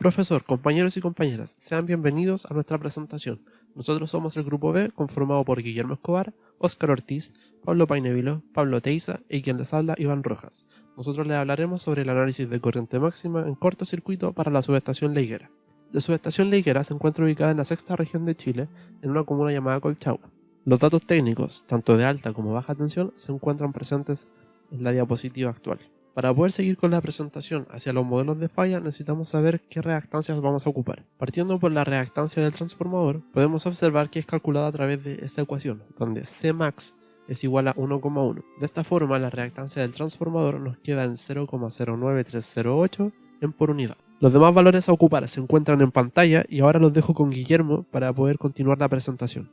Profesor, compañeros y compañeras, sean bienvenidos a nuestra presentación. Nosotros somos el Grupo B, conformado por Guillermo Escobar, Óscar Ortiz, Pablo Painevilo, Pablo Teiza y quien les habla, Iván Rojas. Nosotros les hablaremos sobre el análisis de corriente máxima en cortocircuito para la subestación La Higuera. La subestación La Higuera se encuentra ubicada en la sexta región de Chile, en una comuna llamada Colchagua. Los datos técnicos, tanto de alta como baja tensión, se encuentran presentes en la diapositiva actual. Para poder seguir con la presentación hacia los modelos de falla necesitamos saber qué reactancias vamos a ocupar. Partiendo por la reactancia del transformador, podemos observar que es calculada a través de esta ecuación, donde Cmax es igual a 1,1. De esta forma, la reactancia del transformador nos queda en 0,09308 en por unidad. Los demás valores a ocupar se encuentran en pantalla y ahora los dejo con Guillermo para poder continuar la presentación.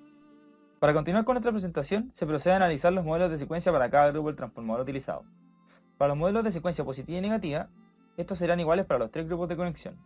Para continuar con nuestra presentación, se procede a analizar los modelos de secuencia para cada grupo del transformador utilizado. Para los modelos de secuencia positiva y negativa, estos serán iguales para los tres grupos de conexión.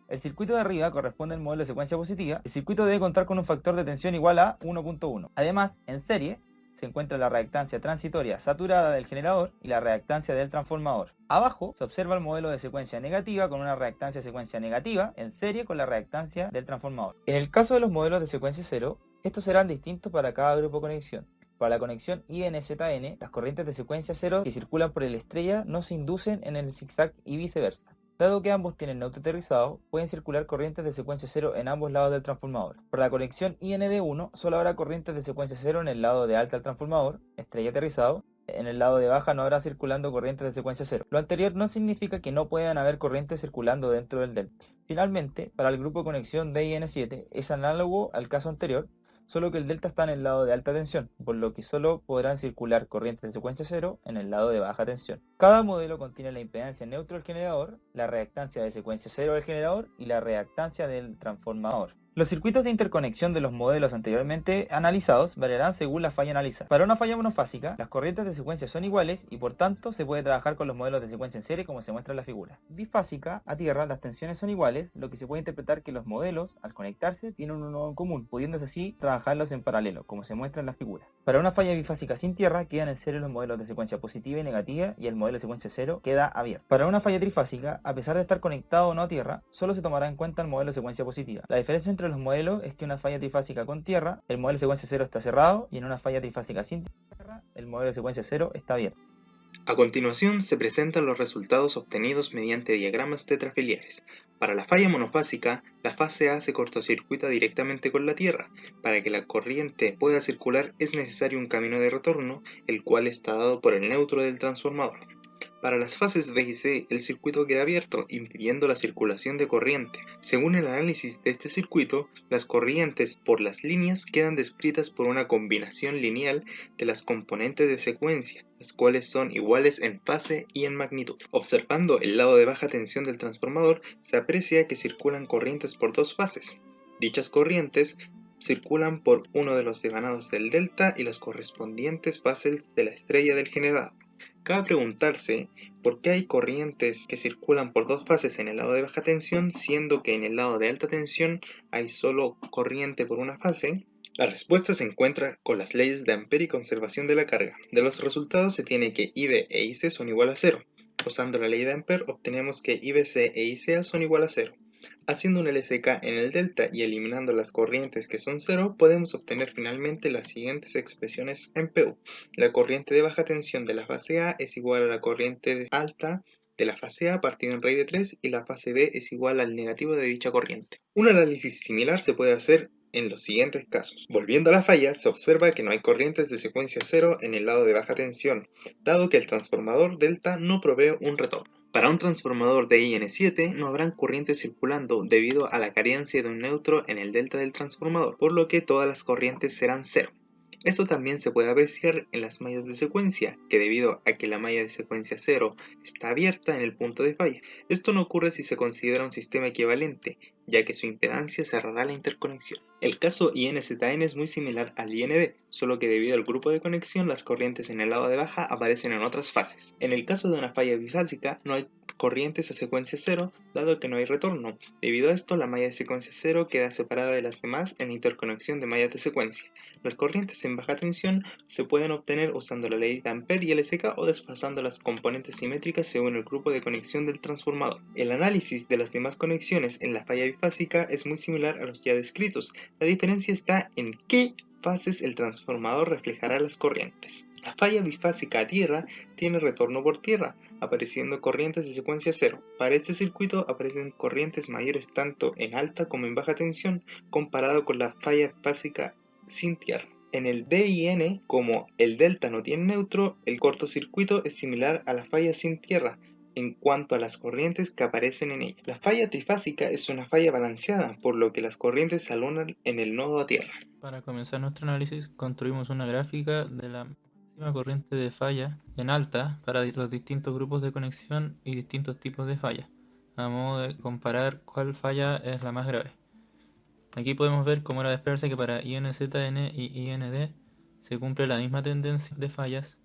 El circuito de arriba corresponde al modelo de secuencia positiva. El circuito debe contar con un factor de tensión igual a 1.1. Además, en serie, se encuentra la reactancia transitoria saturada del generador y la reactancia del transformador. Abajo se observa el modelo de secuencia negativa con una reactancia de secuencia negativa en serie con la reactancia del transformador. En el caso de los modelos de secuencia cero, estos serán distintos para cada grupo de conexión. Para la conexión INZN, las corrientes de secuencia cero que circulan por el estrella no se inducen en el zigzag y viceversa. Dado que ambos tienen neutro aterrizado, pueden circular corrientes de secuencia cero en ambos lados del transformador. Para la conexión IND1, solo habrá corrientes de secuencia cero en el lado de alta del transformador, estrella aterrizado. En el lado de baja no habrá circulando corrientes de secuencia cero. Lo anterior no significa que no puedan haber corrientes circulando dentro del delta. Finalmente, para el grupo de conexión DIN7 es análogo al caso anterior, solo que el delta está en el lado de alta tensión, por lo que solo podrán circular corrientes de secuencia cero en el lado de baja tensión. Cada modelo contiene la impedancia neutro del generador, la reactancia de secuencia cero del generador y la reactancia del transformador. Los circuitos de interconexión de los modelos anteriormente analizados variarán según la falla analizada. Para una falla monofásica, las corrientes de secuencia son iguales y por tanto se puede trabajar con los modelos de secuencia en serie como se muestra en la figura. Bifásica, a tierra, las tensiones son iguales, lo que se puede interpretar que los modelos, al conectarse, tienen un nodo en común, pudiéndose así trabajarlos en paralelo, como se muestra en la figura. Para una falla bifásica sin tierra, quedan en serie los modelos de secuencia positiva y negativa y el modelo de secuencia cero queda abierto. Para una falla trifásica, a pesar de estar conectado o no a tierra, solo se tomará en cuenta el modelo de secuencia positiva. La diferencia entre los modelos es que una falla trifásica con tierra, el modelo de secuencia cero está cerrado, y en una falla trifásica sin tierra, el modelo de secuencia cero está abierto. A continuación se presentan los resultados obtenidos mediante diagramas tetrafiliares. Para la falla monofásica, la fase A se cortocircuita directamente con la Tierra. Para que la corriente pueda circular es necesario un camino de retorno, el cual está dado por el neutro del transformador. Para las fases B y C, el circuito queda abierto, impidiendo la circulación de corriente. Según el análisis de este circuito, las corrientes por las líneas quedan descritas por una combinación lineal de las componentes de secuencia, las cuales son iguales en fase y en magnitud. Observando el lado de baja tensión del transformador, se aprecia que circulan corrientes por dos fases. Dichas corrientes circulan por uno de los devanados del delta y las correspondientes fases de la estrella del generador. Cabe preguntarse por qué hay corrientes que circulan por dos fases en el lado de baja tensión, siendo que en el lado de alta tensión hay solo corriente por una fase. La respuesta se encuentra con las leyes de Ampere y conservación de la carga. De los resultados se tiene que IB e IC son igual a 0. Usando la ley de Ampere obtenemos que IBC e ICA son igual a 0. Haciendo un LSK en el delta y eliminando las corrientes que son 0, podemos obtener finalmente las siguientes expresiones en PU. La corriente de baja tensión de la fase A es igual a la corriente alta de la fase A partido en raíz de 3 y la fase B es igual al negativo de dicha corriente. Un análisis similar se puede hacer en los siguientes casos. Volviendo a la falla, se observa que no hay corrientes de secuencia 0 en el lado de baja tensión, dado que el transformador delta no provee un retorno. Para un transformador de IN7 no habrán corrientes circulando debido a la carencia de un neutro en el delta del transformador, por lo que todas las corrientes serán 0. Esto también se puede apreciar en las mallas de secuencia, que debido a que la malla de secuencia 0 está abierta en el punto de falla. Esto no ocurre si se considera un sistema equivalente, ya que su impedancia cerrará la interconexión. El caso INZN es muy similar al INB, solo que debido al grupo de conexión las corrientes en el lado de baja aparecen en otras fases. En el caso de una falla bifásica no hay corrientes a secuencia cero, dado que no hay retorno. Debido a esto, la malla de secuencia cero queda separada de las demás en interconexión de mallas de secuencia. Las corrientes en baja tensión se pueden obtener usando la ley de Ampere y LSK o desfasando las componentes simétricas según el grupo de conexión del transformador. El análisis de las demás conexiones en la falla bifásica es muy similar a los ya descritos. La diferencia está en qué fases el transformador reflejará las corrientes. La falla bifásica a tierra tiene retorno por tierra, apareciendo corrientes de secuencia cero. Para este circuito aparecen corrientes mayores tanto en alta como en baja tensión, comparado con la falla bifásica sin tierra. En el DIN, como el delta no tiene neutro, el cortocircuito es similar a la falla sin tierra en cuanto a las corrientes que aparecen en ella. La falla trifásica es una falla balanceada, por lo que las corrientes se alunan en el nodo a tierra. Para comenzar nuestro análisis, construimos una gráfica de la máxima corriente de falla en alta para los distintos grupos de conexión y distintos tipos de falla, a modo de comparar cuál falla es la más grave. Aquí podemos ver, como era de esperarse, que para INZN y IND se cumple la misma tendencia de fallas,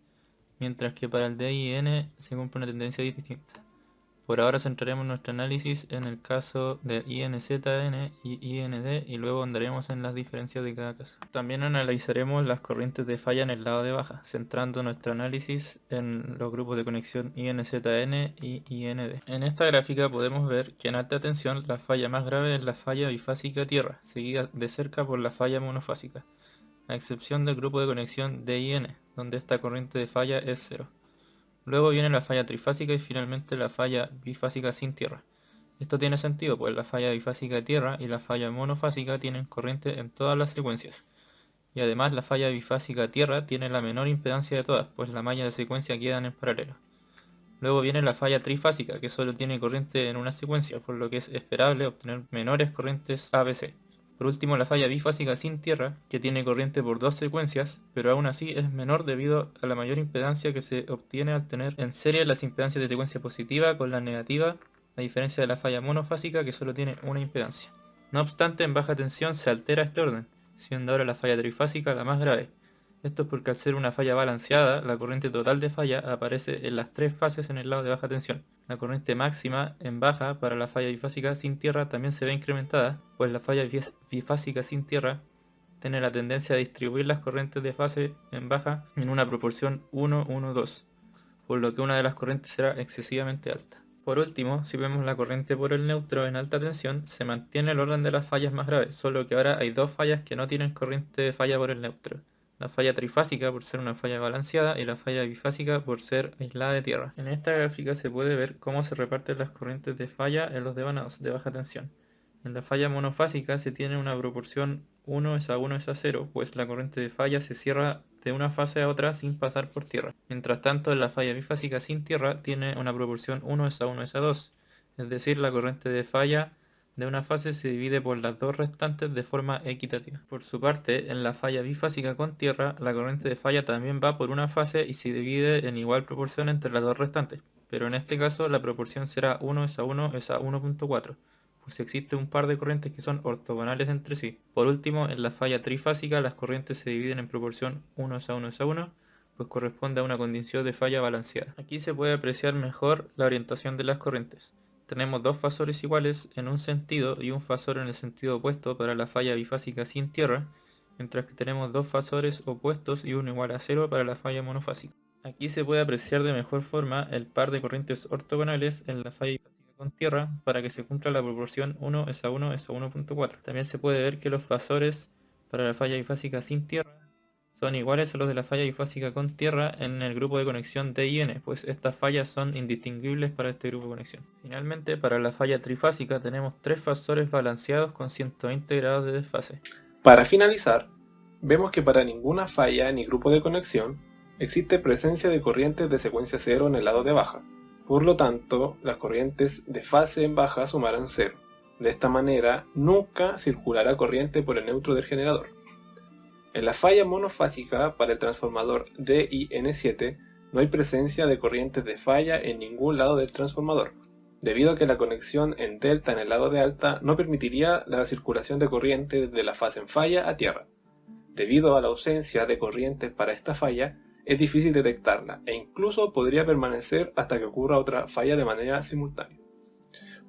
mientras que para el DIN se cumple una tendencia distinta. Por ahora centraremos nuestro análisis en el caso de INZN y IND y luego andaremos en las diferencias de cada caso. También analizaremos las corrientes de falla en el lado de baja, centrando nuestro análisis en los grupos de conexión INZN y IND. En esta gráfica podemos ver que en alta tensión la falla más grave es la falla bifásica tierra, seguida de cerca por la falla monofásica, a excepción del grupo de conexión DIN, donde esta corriente de falla es cero. Luego viene la falla trifásica y finalmente la falla bifásica sin tierra. Esto tiene sentido, pues la falla bifásica de tierra y la falla monofásica tienen corriente en todas las secuencias. Y además la falla bifásica tierra tiene la menor impedancia de todas, pues la malla de secuencia quedan en paralelo. Luego viene la falla trifásica, que solo tiene corriente en una secuencia, por lo que es esperable obtener menores corrientes ABC. Por último, la falla bifásica sin tierra, que tiene corriente por dos secuencias, pero aún así es menor debido a la mayor impedancia que se obtiene al tener en serie las impedancias de secuencia positiva con la negativa, a diferencia de la falla monofásica que solo tiene una impedancia. No obstante, en baja tensión se altera este orden, siendo ahora la falla trifásica la más grave. Esto es porque al ser una falla balanceada, la corriente total de falla aparece en las tres fases en el lado de baja tensión. La corriente máxima en baja para la falla bifásica sin tierra también se ve incrementada, pues la falla bifásica sin tierra tiene la tendencia a distribuir las corrientes de fase en baja en una proporción 1-1-2, por lo que una de las corrientes será excesivamente alta. Por último, si vemos la corriente por el neutro en alta tensión, se mantiene el orden de las fallas más graves, solo que ahora hay dos fallas que no tienen corriente de falla por el neutro. La falla trifásica por ser una falla balanceada y la falla bifásica por ser aislada de tierra. En esta gráfica se puede ver cómo se reparten las corrientes de falla en los devanados de baja tensión. En la falla monofásica se tiene una proporción 1:1:0, pues la corriente de falla se cierra de una fase a otra sin pasar por tierra. Mientras tanto, la falla bifásica sin tierra tiene una proporción 1:1:2, es decir, la corriente de falla de una fase se divide por las dos restantes de forma equitativa. Por su parte, en la falla bifásica con tierra, la corriente de falla también va por una fase y se divide en igual proporción entre las dos restantes, pero en este caso la proporción será 1:1:1.4, pues existe un par de corrientes que son ortogonales entre sí. Por último, en la falla trifásica las corrientes se dividen en proporción 1:1:1, pues corresponde a una condición de falla balanceada. Aquí se puede apreciar mejor la orientación de las corrientes. Tenemos dos fasores iguales en un sentido y un fasor en el sentido opuesto para la falla bifásica sin tierra, mientras que tenemos dos fasores opuestos y uno igual a 0 para la falla monofásica. Aquí se puede apreciar de mejor forma el par de corrientes ortogonales en la falla bifásica con tierra para que se cumpla la proporción 1:1:1.4. También se puede ver que los fasores para la falla bifásica sin tierra son iguales a los de la falla bifásica con tierra en el grupo de conexión DIN, pues estas fallas son indistinguibles para este grupo de conexión. Finalmente, para la falla trifásica tenemos tres fasores balanceados con 120 grados de desfase. Para finalizar, vemos que para ninguna falla ni grupo de conexión existe presencia de corrientes de secuencia cero en el lado de baja. Por lo tanto, las corrientes de fase en baja sumarán 0. De esta manera, nunca circulará corriente por el neutro del generador. En la falla monofásica para el transformador DIN7 no hay presencia de corrientes de falla en ningún lado del transformador. debido a que la conexión en delta en el lado de alta no permitiría la circulación de corriente de la fase en falla a tierra. Debido a la ausencia de corrientes para esta falla, es difícil detectarla e incluso podría permanecer hasta que ocurra otra falla de manera simultánea.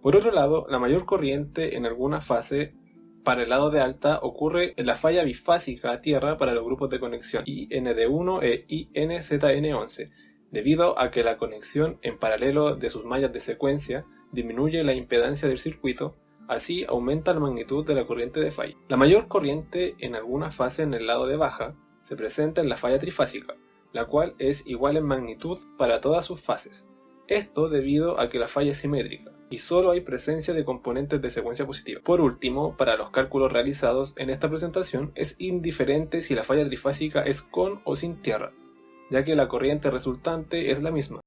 Por otro lado, la mayor corriente en alguna fase para el lado de alta ocurre en la falla bifásica a tierra para los grupos de conexión IND1 e INZN11, debido a que la conexión en paralelo de sus mallas de secuencia disminuye la impedancia del circuito, así aumenta la magnitud de la corriente de falla. La mayor corriente en alguna fase en el lado de baja se presenta en la falla trifásica, la cual es igual en magnitud para todas sus fases. Esto debido a que la falla es simétrica y solo hay presencia de componentes de secuencia positiva. Por último, para los cálculos realizados en esta presentación es indiferente si la falla trifásica es con o sin tierra, ya que la corriente resultante es la misma.